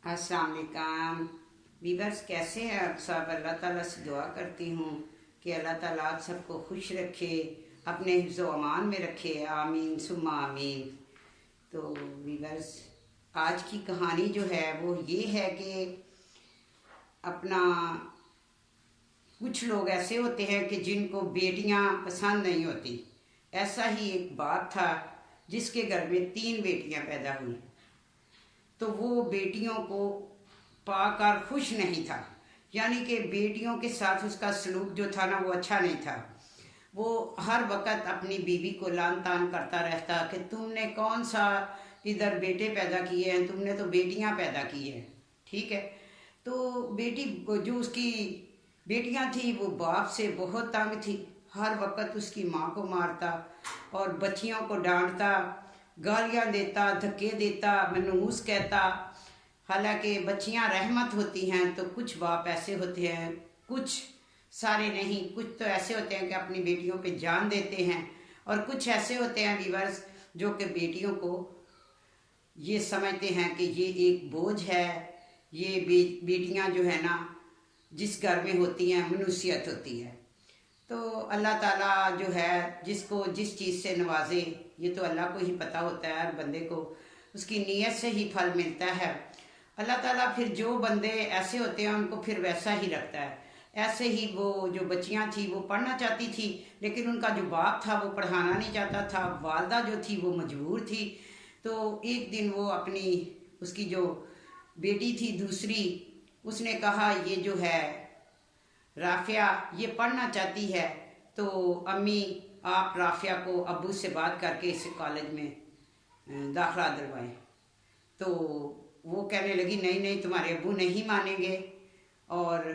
अस्सलाम वालेकुम वीवर्स, कैसे हैं आप सब। अल्लाह ताला से दुआ करती हूँ कि अल्लाह ताला आप सबको खुश रखे, अपने हिफ्ज़ व अमान में रखे। आमीन सुम्मा आमीन। तो वीवर्स, आज की कहानी जो है वो ये है कि अपना कुछ लोग ऐसे होते हैं कि जिनको बेटियां पसंद नहीं होती। ऐसा ही एक बाप था जिसके घर में 3 बेटियां पैदा हुई। तो वो बेटियों को पाकर खुश नहीं था, यानी कि बेटियों के साथ उसका सलूक जो था ना वो अच्छा नहीं था। वो हर वक्त अपनी बीवी को लान तान करता रहता कि तुमने कौन सा इधर बेटे पैदा किए हैं, तुमने तो बेटियां पैदा की हैं। ठीक है। तो बेटी जो उसकी बेटियां थी वो बाप से बहुत तंग थी। हर वक्त उसकी माँ को मारता और बच्चियों को डांटता, गालियाँ देता, धक्के देता, मनहूस कहता। हालांकि बच्चियां रहमत होती हैं, तो कुछ बाप ऐसे होते हैं, कुछ सारे नहीं, कुछ तो ऐसे होते हैं कि अपनी बेटियों पे जान देते हैं, और कुछ ऐसे होते हैं व्यूअर्स जो कि बेटियों को ये समझते हैं कि ये एक बोझ है। ये बेटियां जो है ना जिस घर में होती हैं मनुष्यत होती है। तो अल्लाह ताला जो है जिसको जिस चीज़ से नवाजे, ये तो अल्लाह को ही पता होता है, हर बंदे को उसकी नीयत से ही फल मिलता है। अल्लाह ताला फिर जो बंदे ऐसे होते हैं उनको फिर वैसा ही रखता है। ऐसे ही वो जो बच्चियां थी वो पढ़ना चाहती थी, लेकिन उनका जो बाप था वो पढ़ाना नहीं चाहता था। वालदा जो थी वो मजबूर थी। तो एक दिन वो अपनी उसकी जो बेटी थी दूसरी, उसने कहा ये जो है राफिया ये पढ़ना चाहती है, तो अम्मी आप राफिया को अब्बू से बात करके इसे कॉलेज में दाखिला दिलवाएं। तो वो कहने लगी नहीं नहीं, तुम्हारे अब्बू नहीं मानेंगे। और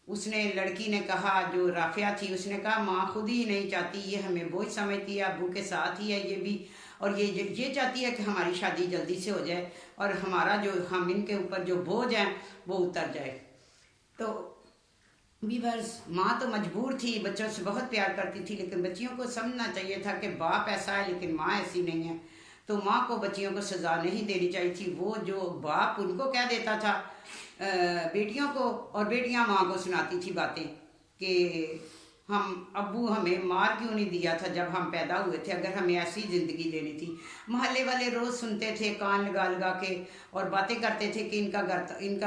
उसने लड़की ने कहा, जो राफिया थी, उसने कहा माँ खुद ही नहीं चाहती, ये हमें बोझ समझती है, अब्बू के साथ ही है ये भी, और ये चाहती है कि हमारी शादी जल्दी से हो जाए और हमारा जो हम इनके ऊपर जो बोझ है वो उतर जाए। तो बीवर्स, माँ तो मजबूर थी, बच्चों से बहुत प्यार करती थी, लेकिन बच्चियों को समझना चाहिए था कि बाप ऐसा है लेकिन माँ ऐसी नहीं है। तो माँ को बच्चियों को सज़ा नहीं देनी चाहिए थी। वो जो बाप उनको कह देता था बेटियों को, और बेटियां माँ को सुनाती थी बातें कि हम अब्बू हमें मार क्यों नहीं दिया था जब हम पैदा हुए थे, अगर हमें ऐसी ज़िंदगी देनी थी। मोहल्ले वाले रोज़ सुनते थे कान लगा लगा के, और बातें करते थे कि इनका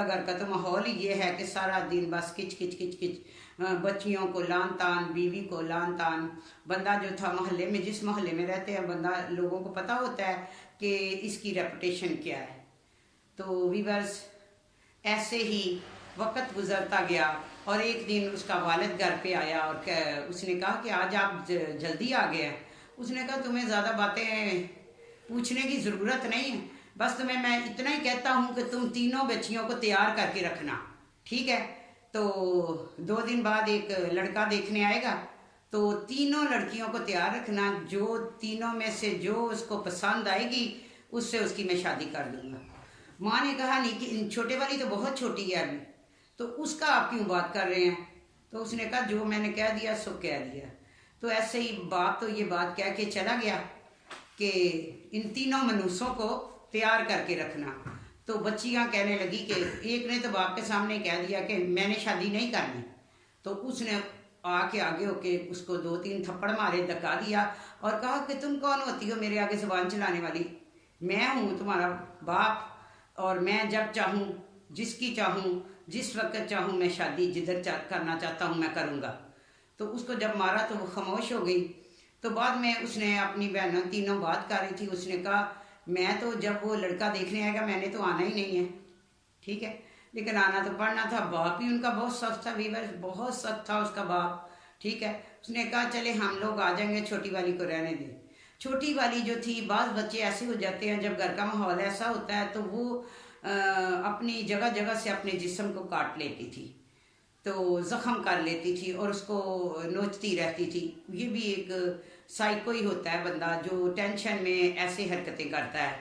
घर का तो माहौल ही ये है कि सारा दिन बस किच किच किच किच, बच्चियों को लान तान, बीवी को लान तान। बंदा जो था मोहल्ले में, जिस मोहल्ले में रहते हैं, बंदा लोगों को पता होता है कि इसकी रेपुटेशन क्या है। तो वीवर्स, ऐसे ही वक्त गुजरता गया, और एक दिन उसका वालिद घर पे आया और उसने कहा कि आज आप जल्दी आ गए हैं। उसने कहा तुम्हें ज़्यादा बातें पूछने की ज़रूरत नहीं है, बस तुम्हें मैं इतना ही कहता हूँ कि तुम तीनों बच्चियों को तैयार करके रखना, ठीक है। तो 2 दिन बाद एक लड़का देखने आएगा, तो तीनों लड़कियों को तैयार रखना, जो तीनों में से जो उसको पसंद आएगी उससे उसकी मैं शादी कर दूंगा। माँ ने कहा नहीं कि छोटे वाली तो बहुत छोटी है अभी, तो उसका आप क्यों बात कर रहे हैं। तो उसने कहा जो मैंने कह दिया सो कह दिया। तो ऐसे ही बाप तो ये बात कह के चला गया कि इन तीनों मनूसों को तैयार करके रखना। तो बच्चियां कहने लगी कि एक ने तो बाप के सामने कह दिया कि मैंने शादी नहीं करनी। तो उसने आके आगे होके उसको 2-3 थप्पड़ मारे, धक्का दिया और कहा कि तुम कौन होती हो मेरे आगे जुबान चलाने वाली। मैं हूँ तुम्हारा बाप, और मैं जब चाहूँ, जिसकी चाहूँ, जिस वक्त चाहूँ, मैं शादी जिधर करना चाहता हूँ मैं करूँगा। तो उसको जब मारा तो वो खामोश हो गई। तो बाद में उसने अपनी बहनों तीनों बात कर रही थी, उसने कहा मैं तो जब वो लड़का देखने आएगा मैंने तो आना ही नहीं है, ठीक है, लेकिन आना तो पड़ना था। बाप ही उनका बहुत सख्त था वीवर, बहुत सख्त था उसका बाप, ठीक है। उसने कहा चले हम लोग आ जाएंगे, छोटी वाली को रहने दें। छोटी वाली जो थी, बाज़ बच्चे ऐसे हो जाते हैं जब घर का माहौल ऐसा होता है तो वो अपनी जगह जगह से अपने जिस्म को काट लेती थी, तो ज़ख़म कर लेती थी और उसको नोचती रहती थी। ये भी एक साइको ही होता है बंदा जो टेंशन में ऐसे हरकतें करता है।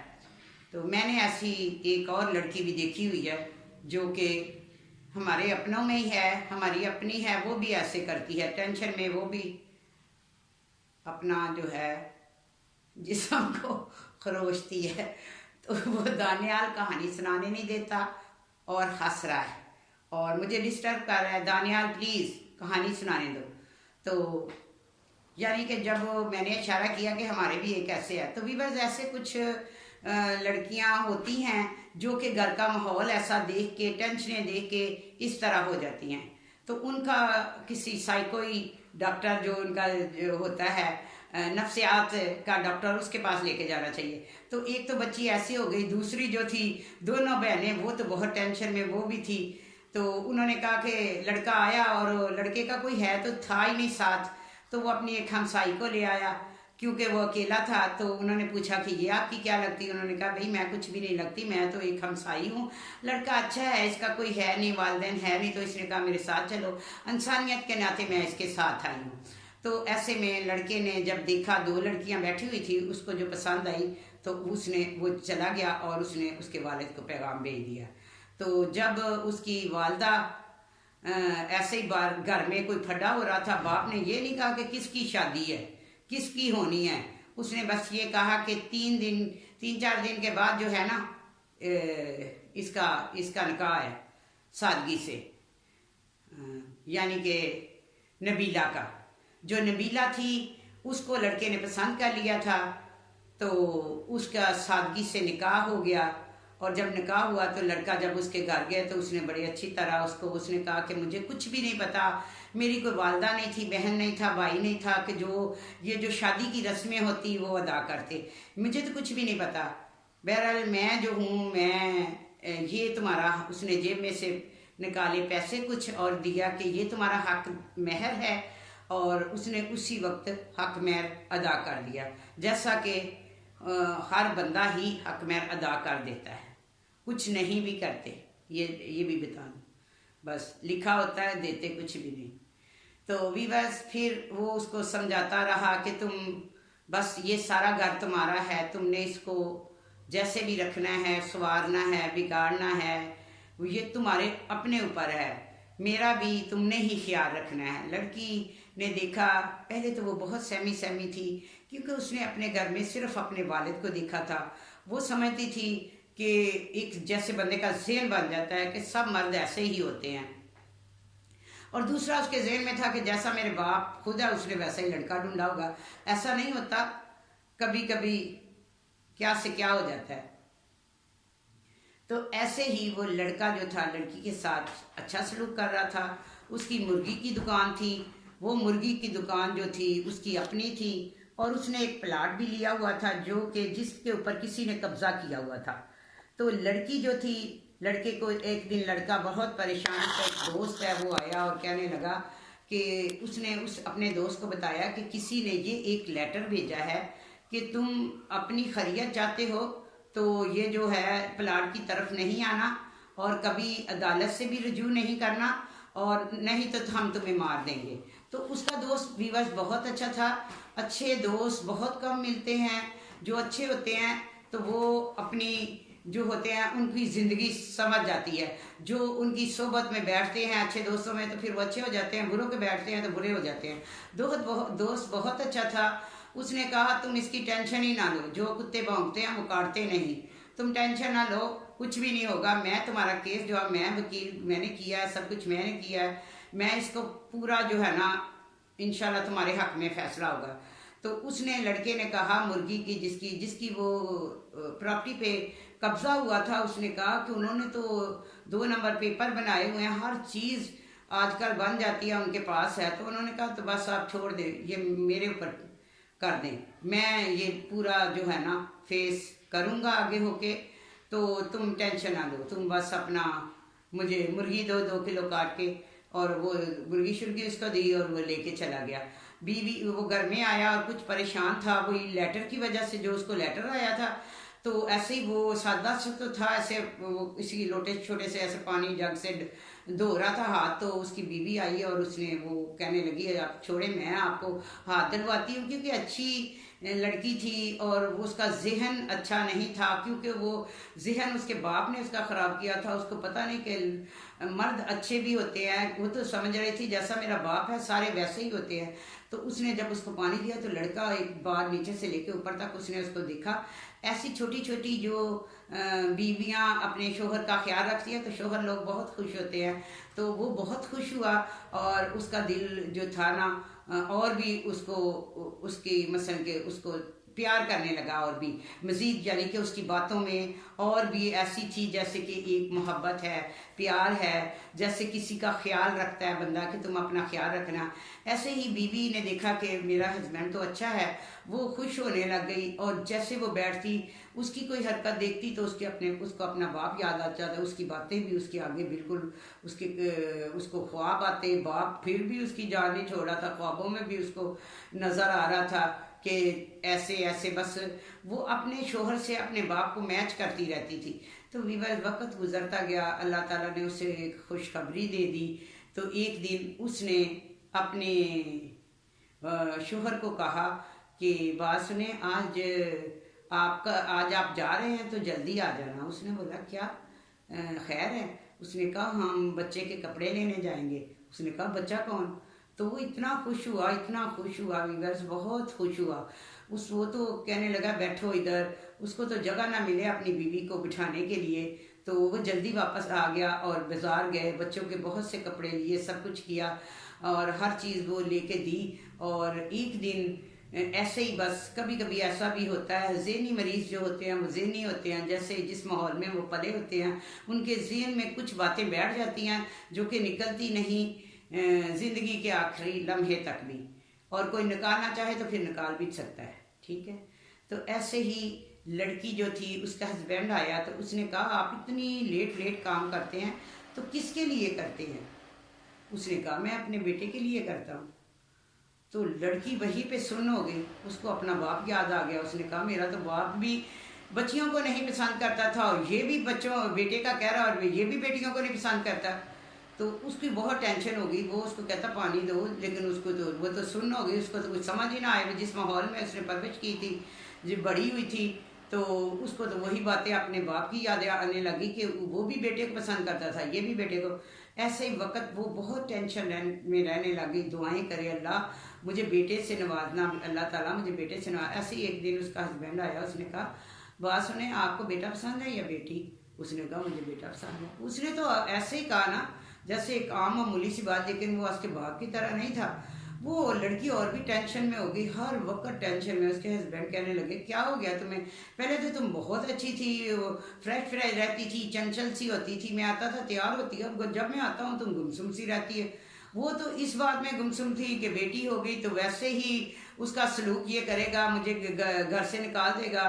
तो मैंने ऐसी एक और लड़की भी देखी हुई है जो कि हमारे अपनों में ही है, हमारी अपनी है, वो भी ऐसे करती है टेंशन में, वो भी अपना जो है जिस्म को खरोचती है। तो वो दानियाल कहानी सुनाने नहीं देता और हंस रहा है और मुझे डिस्टर्ब कर रहा है, दानियाल प्लीज़ कहानी सुनाने दो। तो यानी कि जब मैंने इशारा किया कि हमारे भी एक ऐसे है, तो वीवर्स ऐसे कुछ लड़कियां होती हैं जो कि घर का माहौल ऐसा देख के, टेंशनें देख के इस तरह हो जाती हैं। तो उनका किसी साइकोई डॉक्टर जो उनका जो होता है नफ्सियात का डॉक्टर, उसके पास लेके जाना चाहिए। तो एक तो बच्ची ऐसी हो गई, दूसरी जो थी, दोनों बहनें वो तो बहुत टेंशन में वो भी थी। तो उन्होंने कहा कि लड़का आया और लड़के का कोई है तो था ही नहीं साथ, तो वो अपनी एक हमसाई को ले आया क्योंकि वो अकेला था। तो उन्होंने पूछा कि ये आपकी क्या लगती है? उन्होंने कहा भाई मैं कुछ भी नहीं लगती, मैं तो एक हमसाई हूँ, लड़का अच्छा है, इसका कोई है नहीं, वालिदैन है नहीं। तो इसने कहा मेरे साथ चलो, इंसानियत के नाते मैं इसके साथ आई हूँ। तो ऐसे में लड़के ने जब देखा दो लड़कियां बैठी हुई थी, उसको जो पसंद आई तो उसने वो चला गया और उसने उसके वालिद को पैगाम भेज दिया। तो जब उसकी वालदा ऐसे ही बार घर में कोई फड्डा हो रहा था, बाप ने ये नहीं कहा कि किसकी शादी है, किसकी होनी है, उसने बस ये कहा कि 3-4 दिन के बाद जो है ना इसका इसका निकाह है सादगी से, यानी कि नबीला का। जो नबीला थी उसको लड़के ने पसंद कर लिया था, तो उसका सादगी से निकाह हो गया। और जब निकाह हुआ तो लड़का जब उसके घर गया तो उसने बड़ी अच्छी तरह उसने कहा कि मुझे कुछ भी नहीं पता, मेरी कोई वालदा नहीं थी, बहन नहीं था, भाई नहीं था कि जो शादी की रस्में होती वो अदा करते, मुझे तो कुछ भी नहीं पता। बहरहाल मैं जो हूँ, मैं ये तुम्हारा, उसने जेब में से निकाले पैसे कुछ और दिया कि ये तुम्हारा हक महर है, और उसने उसी वक्त हक महर अदा कर दिया, जैसा कि हर बंदा ही हक महर अदा कर देता है, कुछ नहीं भी करते, ये भी बता दूँ, बस लिखा होता है, देते कुछ भी नहीं। तो वीवर्स फिर वो उसको समझाता रहा कि तुम बस ये सारा घर तुम्हारा है, तुमने इसको जैसे भी रखना है, संवारना है, बिगाड़ना है, ये तुम्हारे अपने ऊपर है, मेरा भी तुमने ही ख्याल रखना है। लड़की ने देखा, पहले तो वो बहुत सहमी सहमी थी क्योंकि उसने अपने घर में सिर्फ अपने वालिद को देखा था। वो समझती थी कि एक जैसे बंदे का ज़हन बन जाता है कि सब मर्द ऐसे ही होते हैं, और दूसरा उसके ज़हन में था कि जैसा मेरे बाप खुद है उसने वैसा ही लड़का ढूंढा होगा। ऐसा नहीं होता, कभी कभी क्या से क्या हो जाता है। तो ऐसे ही वो लड़का जो था लड़की के साथ अच्छा सलूक कर रहा था। उसकी मुर्गी की दुकान थी, वो मुर्गी की दुकान जो थी उसकी अपनी थी, और उसने एक प्लाट भी लिया हुआ था जो कि जिसके ऊपर किसी ने कब्जा किया हुआ था। तो लड़की जो थी, लड़के को एक दिन लड़का बहुत परेशान, उसका एक दोस्त है वो आया और कहने लगा कि उसने उस अपने दोस्त को बताया कि किसी ने ये एक लेटर भेजा है कि तुम अपनी खैरियत चाहते हो तो ये जो है प्लाट की तरफ नहीं आना, और कभी अदालत से भी रजू नहीं करना, और नहीं तो हम तुम्हें मार देंगे। तो उसका दोस्त वीवर्स बहुत अच्छा था। अच्छे दोस्त बहुत कम मिलते हैं, जो अच्छे होते हैं तो वो अपनी जो होते हैं उनकी ज़िंदगी समझ जाती है, जो उनकी सोबत में बैठते हैं अच्छे दोस्तों में तो फिर वो अच्छे हो जाते हैं, बुरों के बैठते हैं तो बुरे हो जाते हैं। दोस्त बहुत अच्छा था। उसने कहा तुम इसकी टेंशन ही ना लो, जो कुत्ते भौंकते हैं वो काटते नहीं, तुम टेंशन ना लो, कुछ भी नहीं होगा, मैं तुम्हारा केस जो है, मैं वकील मैंने किया है, सब कुछ मैंने किया है, मैं इसको पूरा जो है ना इंशाल्लाह तुम्हारे हक में फैसला होगा। तो उसने लड़के ने कहा मुर्गी की जिसकी वो प्रॉपर्टी पे कब्जा हुआ था, उसने कहा कि उन्होंने तो 2 नंबर पेपर बनाए हुए हैं, हर चीज़ आजकल बन जाती है उनके पास है। तो उन्होंने कहा तो बस आप छोड़ दें, ये मेरे ऊपर कर दें, मैं ये पूरा जो है ना फेस करूँगा आगे होके, तो तुम टेंशन ना लो, तुम बस अपना मुझे मुर्गी 2 किलो काट के, और वो मुर्गी शुर्गी उसको दी और वो लेके चला गया। बीवी वो घर में आया और कुछ परेशान था वही लेटर की वजह से, जो उसको लेटर आया था। तो ऐसे ही वो सादा सा तो था, ऐसे वो इसी लोटे छोटे से ऐसे पानी जग से धो रहा था हाथ, तो उसकी बीवी आई और उसने वो कहने लगी आप छोड़े, मैं आपको हाथ दिलवाती हूँ, क्योंकि अच्छी लड़की थी और उसका जहन अच्छा नहीं था, क्योंकि वो जहन उसके बाप ने उसका ख़राब किया था। उसको पता नहीं कि मर्द अच्छे भी होते हैं, वो तो समझ रही थी जैसा मेरा बाप है सारे वैसे ही होते हैं। तो उसने जब उसको पानी दिया तो लड़का एक बार नीचे से लेके ऊपर तक उसने उसको देखा। ऐसी छोटी छोटी जो बीवियां अपने शोहर का ख्याल रखती हैं तो शोहर लोग बहुत खुश होते हैं। तो वो बहुत खुश हुआ और उसका दिल जो था ना और भी उसको उसकी मसलन के उसको प्यार करने लगा और भी मज़ीद, यानी कि उसकी बातों में और भी ऐसी थी जैसे कि एक मोहब्बत है, प्यार है, जैसे किसी का ख्याल रखता है बंदा कि तुम अपना ख्याल रखना। ऐसे ही बीवी ने देखा कि मेरा हस्बैंड तो अच्छा है, वो खुश होने लग गई और जैसे वो बैठती उसकी कोई हरकत देखती तो उसको अपना बाप याद आ जाता, उसकी बातें भी उसके आगे बिल्कुल उसको ख्वाब आते, बाप फिर भी उसकी जान नहीं छोड़ा था, ख्वाबों में भी उसको नज़र आ रहा था कि ऐसे ऐसे बस वो अपने शोहर से अपने बाप को मैच करती रहती थी। तो वक्त गुजरता गया, अल्लाह ताला ने उसे एक खुशखबरी दे दी। तो एक दिन उसने अपने शोहर को कहा कि बात सुने, आज आप जा रहे हैं तो जल्दी आ जाना। उसने बोला क्या खैर है? उसने कहा हम बच्चे के कपड़े लेने जाएंगे। उसने कहा बच्चा कौन? तो वो इतना खुश हुआ, इतना खुश हुआ वीवर्स, बहुत खुश हुआ। वो तो कहने लगा बैठो इधर, उसको तो जगह ना मिले अपनी बीवी को बिठाने के लिए। तो वो जल्दी वापस आ गया और बाजार गए, बच्चों के बहुत से कपड़े लिए, सब कुछ किया और हर चीज़ वो लेके दी। और एक दिन ऐसे ही बस कभी कभी ऐसा भी होता है, ज़हनी मरीज़ जो होते हैं वो ज़हनी होते हैं, जैसे जिस माहौल में वो पले होते हैं उनके ज़हन में कुछ बातें बैठ जाती हैं जो कि निकलती नहीं ज़िंदगी के आखिरी लम्हे तक भी, और कोई निकालना चाहे तो फिर निकाल भी सकता है। ठीक है, तो ऐसे ही लड़की जो थी उसका हस्बैंड आया तो उसने कहा आप इतनी लेट लेट काम करते हैं तो किसके लिए करते हैं? उसने कहा मैं अपने बेटे के लिए करता हूँ। तो लड़की वहीं पे सुन्न हो गई, उसको अपना बाप याद आ गया। उसने कहा मेरा तो बाप भी बच्चियों को नहीं पसंद करता था और ये भी बेटे का कह रहा और ये भी बेटियों को नहीं पसंद करता। तो उसकी बहुत टेंशन हो गई, वो उसको कहता पानी दो, लेकिन उसको तो वो तो सुन्न हो गई, उसको तो कुछ समझ ही ना आए। जिस माहौल में उसने परवरिश की थी, जो बड़ी हुई थी, तो उसको तो वही बातें अपने बाप की यादें आने लगी कि वो भी बेटे को पसंद करता था, ये भी बेटे को। ऐसे ही वक्त वो बहुत टेंशन में रहने लगी। दुआएं करे अल्लाह मुझे बेटे से नवाजना, अल्लाह ताला मुझे बेटे से नवाज। ऐसे ही एक दिन उसका हस्बैंड आया, उसने कहा बात सुने आपको बेटा पसंद है या बेटी? उसने कहा मुझे बेटा पसंद है। उसने तो ऐसे ही कहा ना जैसे एक आम मामूली सी बात, लेकिन वो उसके बाप की तरह नहीं था। वो लड़की और भी टेंशन में हो गई, हर वक्त टेंशन में। उसके हस्बैंड कहने लगे क्या हो गया तुम्हें? पहले तो तुम बहुत अच्छी थी, फ्रेश फ्रेश रहती थी, चंचल सी होती थी, मैं आता था तैयार होती, अब जब मैं आता हूँ तुम गुमसुम सी रहती है। वो तो इस बात में गुमसुम थी कि बेटी हो गई तो वैसे ही उसका सलूक ये करेगा, मुझे घर से निकाल देगा।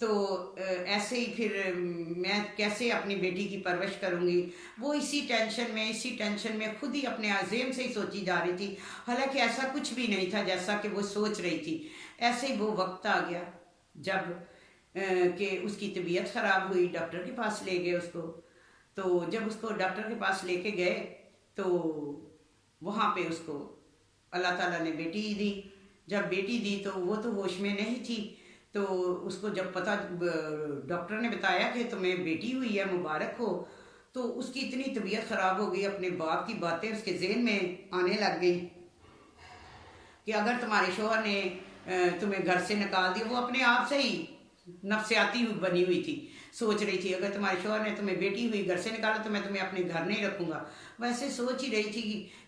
तो ऐसे ही फिर मैं कैसे अपनी बेटी की परवरिश करूँगी? वो इसी टेंशन में खुद ही अपने अज़ेम से ही सोची जा रही थी, हालांकि ऐसा कुछ भी नहीं था जैसा कि वो सोच रही थी। ऐसे ही वो वक्त आ गया जब कि उसकी तबीयत ख़राब हुई, डॉक्टर के पास ले गए उसको। तो जब उसको डॉक्टर के पास लेके गए तो वहाँ पे उसको अल्लाह ताला ने बेटी दी। जब बेटी दी तो वो तो होश में नहीं थी। तो उसको जब पता डॉक्टर ने बताया कि तुम्हें बेटी हुई है, मुबारक हो, तो उसकी इतनी तबीयत ख़राब हो गई, अपने बाप की बातें उसके ज़हन में आने लग गई कि अगर तुम्हारे शोहर ने तुम्हें घर से निकाल दिया, वो अपने आप से ही नफसियाती बनी हुई थी, सोच रही थी अगर तुम्हारे शोहर ने तुम्हें बेटी हुई घर से निकाला तो मैं तुम्हें अपने घर नहीं रखूँगा। वैसे सोच ही रही थी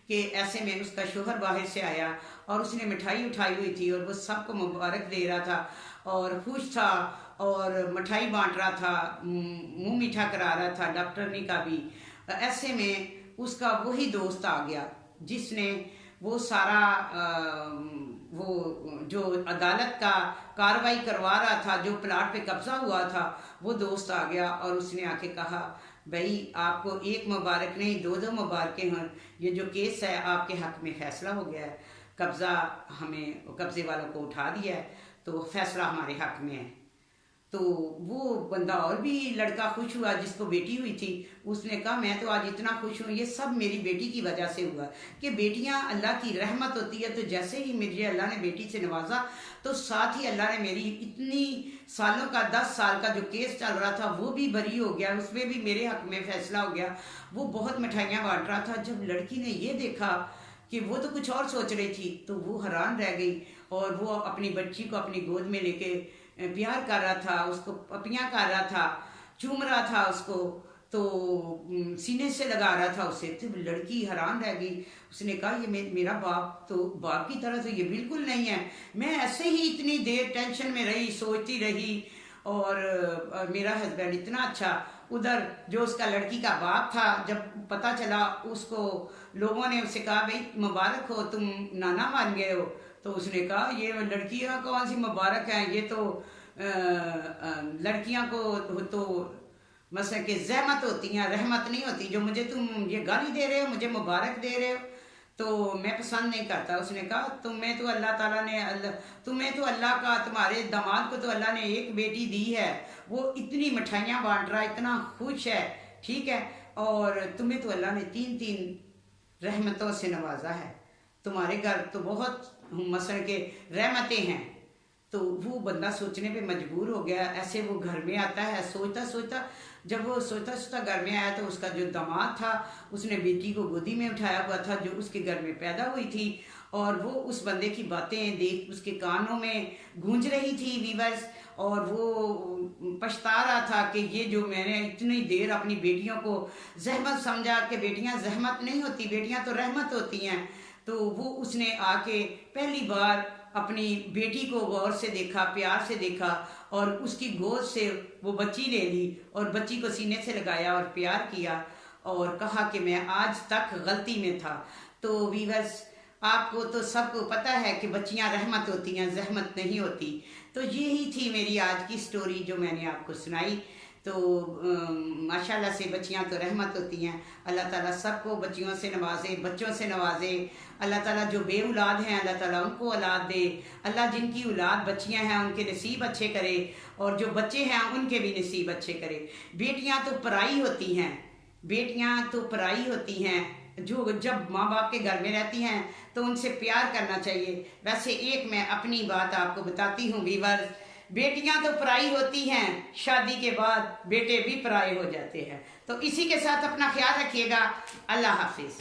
कि ऐसे में उसका शोहर बाहर से आया और उसने मिठाई उठाई हुई थी और वो सबको मुबारक दे रहा था और खुश था और मिठाई बांट रहा था, मुंह मीठा करा रहा था, डॉक्टरनी का भी। ऐसे में उसका वही दोस्त आ गया जिसने वो सारा वो जो अदालत का कार्रवाई करवा रहा था, जो प्लाट पे कब्जा हुआ था, वो दोस्त आ गया और उसने आके कहा भाई आपको एक मुबारक नहीं दो मुबारकें हैं, ये जो केस है आपके हक में फैसला हो गया है, कब्जा हमें कब्जे वालों को उठा दिया है, तो फैसला हमारे हक में है। तो वो बंदा और भी लड़का खुश हुआ जिसको बेटी हुई थी। उसने कहा मैं तो आज इतना खुश हूँ, ये सब मेरी बेटी की वजह से हुआ कि बेटियाँ अल्लाह की रहमत होती है। तो जैसे ही मुझे अल्लाह ने बेटी से नवाजा तो साथ ही अल्लाह ने मेरी इतनी सालों का 10 साल का जो केस चल रहा था वो भी बरी हो गया, उसमें भी मेरे हक में फैसला हो गया। वो बहुत मिठाइयाँ बांट रहा था। जब लड़की ने ये देखा कि वो तो कुछ और सोच रही थी तो वो हैरान रह गई और वो अपनी बच्ची को अपनी गोद में लेके प्यार कर रहा था, उसको पपियाँ कर रहा था। चूम रहा था उसको, तो सीने से लगा रहा था उसे। तो लड़की हैरान रह गई। उसने कहा ये मेरा बाप तो, बाप की तरह तो ये बिल्कुल नहीं है। मैं ऐसे ही इतनी देर टेंशन में रही, सोचती रही, और मेरा हस्बैंड इतना अच्छा। उधर जो उसका लड़की का बाप था, जब पता चला उसको, लोगों ने उससे कहा भाई मुबारक हो, तुम नाना मान गए हो। तो उसने कहा ये लड़कियां कौन सी मुबारक हैं, ये तो लड़कियां को तो मसला कि जहमत होती हैं, रहमत नहीं होती। जो मुझे तुम ये गाली दे रहे हो, मुझे मुबारक दे रहे हो, तो मैं पसंद नहीं करता। उसने कहा तुम्हें तो अल्लाह ताला ने, तुम्हें तो अल्लाह का, तुम्हारे दामाद को तो अल्लाह ने एक बेटी दी है, वो इतनी मिठाइयाँ बांट रहा है, इतना खुश है, ठीक है, और तुम्हें तो अल्लाह ने 3-3 रहमतों से नवाजा है। तुम्हारे घर तो बहुत मसल के रहमतें हैं। तो वो बंदा सोचने पे मजबूर हो गया। ऐसे वो घर में आता है, सोचता सोचता, जब वो सोचता सोचता घर में आया तो उसका जो दामाद था, उसने बेटी को गोदी में उठाया हुआ था जो उसके घर में पैदा हुई थी, और वो उस बंदे की बातें देख उसके कानों में गूंज रही थी वीवर्स, और वो पछता रहा था कि ये जो मैंने इतनी देर अपनी बेटियों को जहमत समझा, कि बेटियां जहमत नहीं होती, बेटियां तो रहमत होती हैं। तो वो उसने आके पहली बार अपनी बेटी को गौर से देखा, प्यार से देखा, और उसकी गोद से वो बच्ची ले ली और बच्ची को सीने से लगाया और प्यार किया, और कहा कि मैं आज तक गलती में था। तो वीवर्स, आपको तो सबको पता है कि बच्चियां रहमत होती हैं, जहमत नहीं होती। तो यही थी मेरी आज की स्टोरी जो मैंने आपको सुनाई। तो माशाल्लाह से बच्चियां तो रहमत होती हैं। अल्लाह ताला सबको बच्चियों से नवाजे, बच्चों से नवाजे। अल्लाह ताला जो बे औलाद हैं, अल्लाह ताला उनको औलाद दे। अल्लाह जिनकी औलाद बच्चियां हैं उनके नसीब अच्छे करे, और जो बच्चे हैं उनके भी नसीब अच्छे करे। बेटियां तो पराई होती हैं, बेटियां तो पराई होती हैं। जो जब माँ बाप के घर में रहती हैं तो उनसे प्यार करना चाहिए। वैसे एक मैं अपनी बात आपको बताती हूँ वीवर, बेटियां तो पराई होती हैं, शादी के बाद बेटे भी पराए हो जाते हैं। तो इसी के साथ अपना ख्याल रखिएगा। अल्लाह हाफिज।